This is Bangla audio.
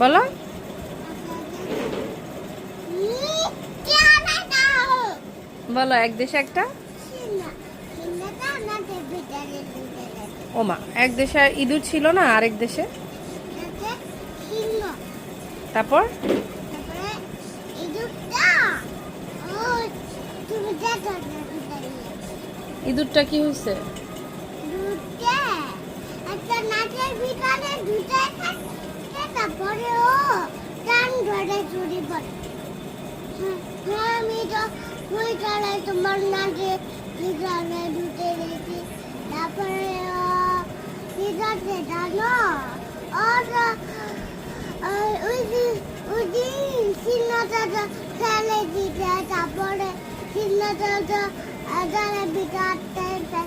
বলো। বলো, এক দেশে একটা। ওমা, এক দেশে ইঁদুর ছিল না, আরেক দেশে? তারপর? ইঁদুরটা কি হয়েছে? একটা নাচের ভিতরে দুটাই থাকে, তারপরে ও টান ধরে চুরি করে। আমি তো ওই চালাই তোমার নাচে ভিতরে ঢুকে গেছি। তারপরে ঠিক আছে জানো, ওই সিনেমাটা ফেলে দিতে, তারপরে সিনেমাটা ভিতরে